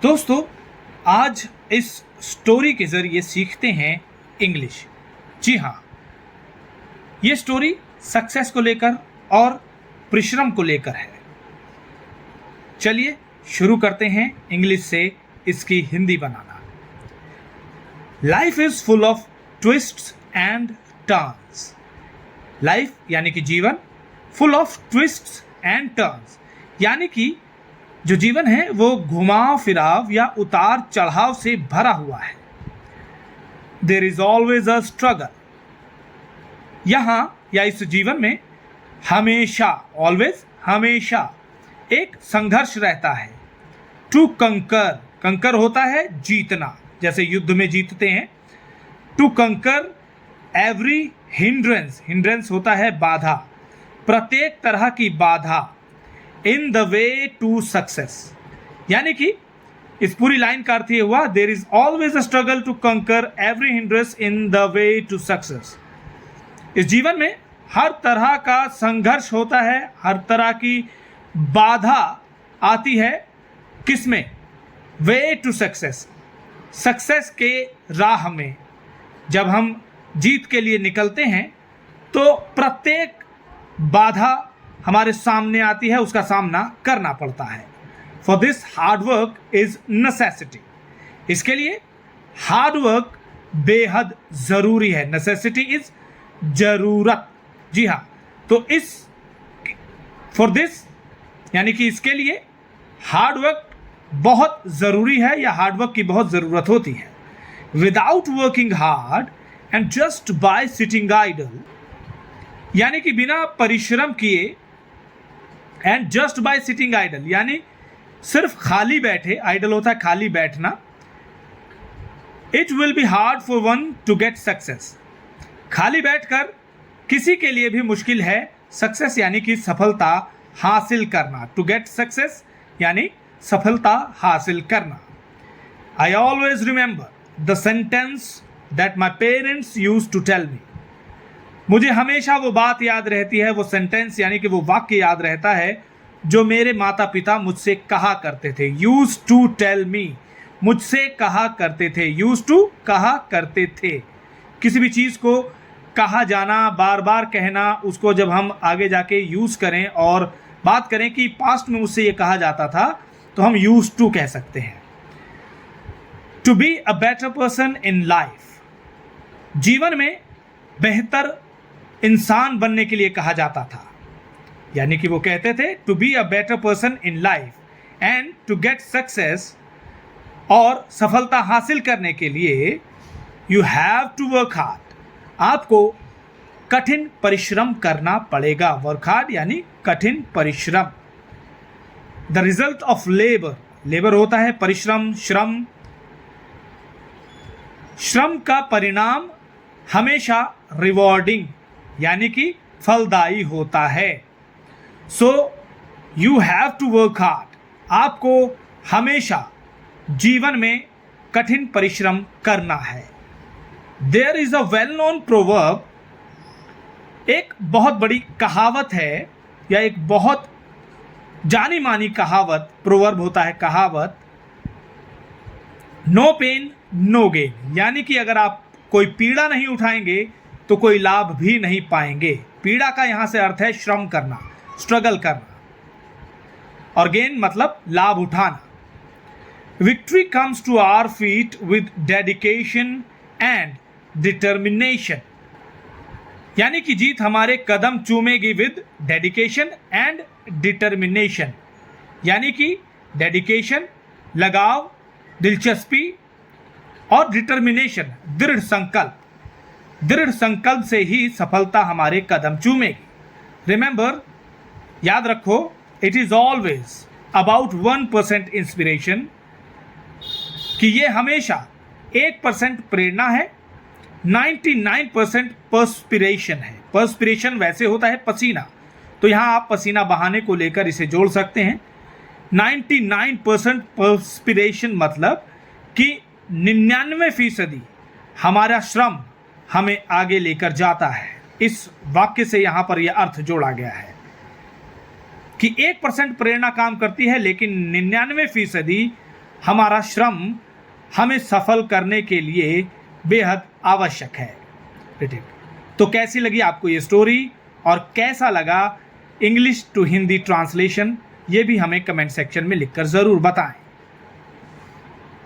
दोस्तों, आज इस स्टोरी के ज़रिए सीखते हैं इंग्लिश। जी हाँ, ये स्टोरी सक्सेस को लेकर और परिश्रम को लेकर है। चलिए शुरू करते हैं इंग्लिश से इसकी हिंदी बनाना। Life is full of twists and turns. Life यानी कि जीवन, full of twists and turns यानी कि जो जीवन है वो घुमाव फिराव या उतार चढ़ाव से भरा हुआ है। There is always a struggle. यहाँ या इस जीवन में हमेशा, ऑलवेज हमेशा एक संघर्ष रहता है। टू कंकर, कंकर होता है जीतना, जैसे युद्ध में जीतते हैं। To conquer every hindrance, hindrance होता है बाधा, प्रत्येक तरह की बाधा। In the way to success यानी कि इस पूरी लाइन का अर्थ ये हुआ, there is always a struggle to conquer every hindrance in the way to success. इस जीवन में हर तरह का संघर्ष होता है, हर तरह की बाधा आती है। किसमें? वे टू सक्सेस, सक्सेस के राह में। जब हम जीत के लिए निकलते हैं तो प्रत्येक बाधा हमारे सामने आती है, उसका सामना करना पड़ता है। For this hard work is necessity. इसके लिए हार्ड वर्क बेहद ज़रूरी है। नेसेसिटी इज जरूरत। जी हाँ, तो इस फॉर दिस यानी कि इसके लिए हार्ड वर्क बहुत ज़रूरी है या हार्ड वर्क की बहुत ज़रूरत होती है। Without working hard and just by sitting idle यानी कि बिना परिश्रम किए, and just by sitting idle यानी सिर्फ खाली बैठे, आइडल होता है खाली बैठना। It will be hard for one to get success. खाली बैठकर किसी के लिए भी मुश्किल है सक्सेस यानी कि सफलता हासिल करना। टू गेट सक्सेस यानी सफलता हासिल करना। I always remember the sentence that my parents use to tell me. मुझे हमेशा वो बात याद रहती है, वो सेंटेंस यानी कि वो वाक्य याद रहता है जो मेरे माता पिता मुझसे कहा करते थे। यूज टू टेल मी, मुझसे कहा करते थे। यूज टू कहा करते थे। किसी भी चीज़ को कहा जाना, बार बार कहना, उसको जब हम आगे जाके यूज़ करें और बात करें कि पास्ट में मुझसे ये कहा जाता था, तो हम यूज टू कह सकते हैं। To be a better person in life, जीवन में बेहतर इंसान बनने के लिए कहा जाता था। यानी कि वो कहते थे to be a better person in life and to get success, और सफलता हासिल करने के लिए you have to work hard, आपको कठिन परिश्रम करना पड़ेगा। वर्क हार्ड यानी कठिन परिश्रम। The result of labour, labour होता है परिश्रम, श्रम। श्रम का परिणाम हमेशा रिवॉर्डिंग यानी कि फलदायी होता है। So you have to work hard, आपको हमेशा जीवन में कठिन परिश्रम करना है। There is a well known proverb, एक बहुत बड़ी कहावत है या एक बहुत जानी मानी कहावत, प्रोवर्ब होता है कहावत। नो पेन नो गेन यानी कि अगर आप कोई पीड़ा नहीं उठाएंगे तो कोई लाभ भी नहीं पाएंगे। पीड़ा का यहाँ से अर्थ है श्रम करना, स्ट्रगल करना, और गेन मतलब लाभ उठाना। Victory comes to our feet with dedication and determination यानी कि जीत हमारे कदम चूमेगी विद डेडिकेशन एंड डिटर्मिनेशन यानी कि डेडिकेशन लगाव, दिलचस्पी, और डिटर्मिनेशन दृढ़ संकल्प। दृढ़ संकल्प से ही सफलता हमारे कदम चूमेगी। रिमेंबर, याद रखो, it is always about 1% inspiration, कि ये हमेशा 1% प्रेरणा है, 99% पर्सपिरेशन है। पर्सपिरेशन वैसे होता है पसीना, तो यहाँ आप पसीना बहाने को लेकर इसे जोड़ सकते हैं। 99% पर्सपिरेशन मतलब कि 99% हमारा श्रम हमें आगे लेकर जाता है। इस वाक्य से यहाँ पर यह अर्थ जोड़ा गया है कि 1% प्रेरणा काम करती है, लेकिन 99% हमारा श्रम हमें सफल करने के लिए बेहद आवश्यक है। तो कैसी लगी आपको ये स्टोरी और कैसा लगा इंग्लिश टू हिंदी ट्रांसलेशन, ये भी हमें कमेंट सेक्शन में लिखकर ज़रूर बताएं।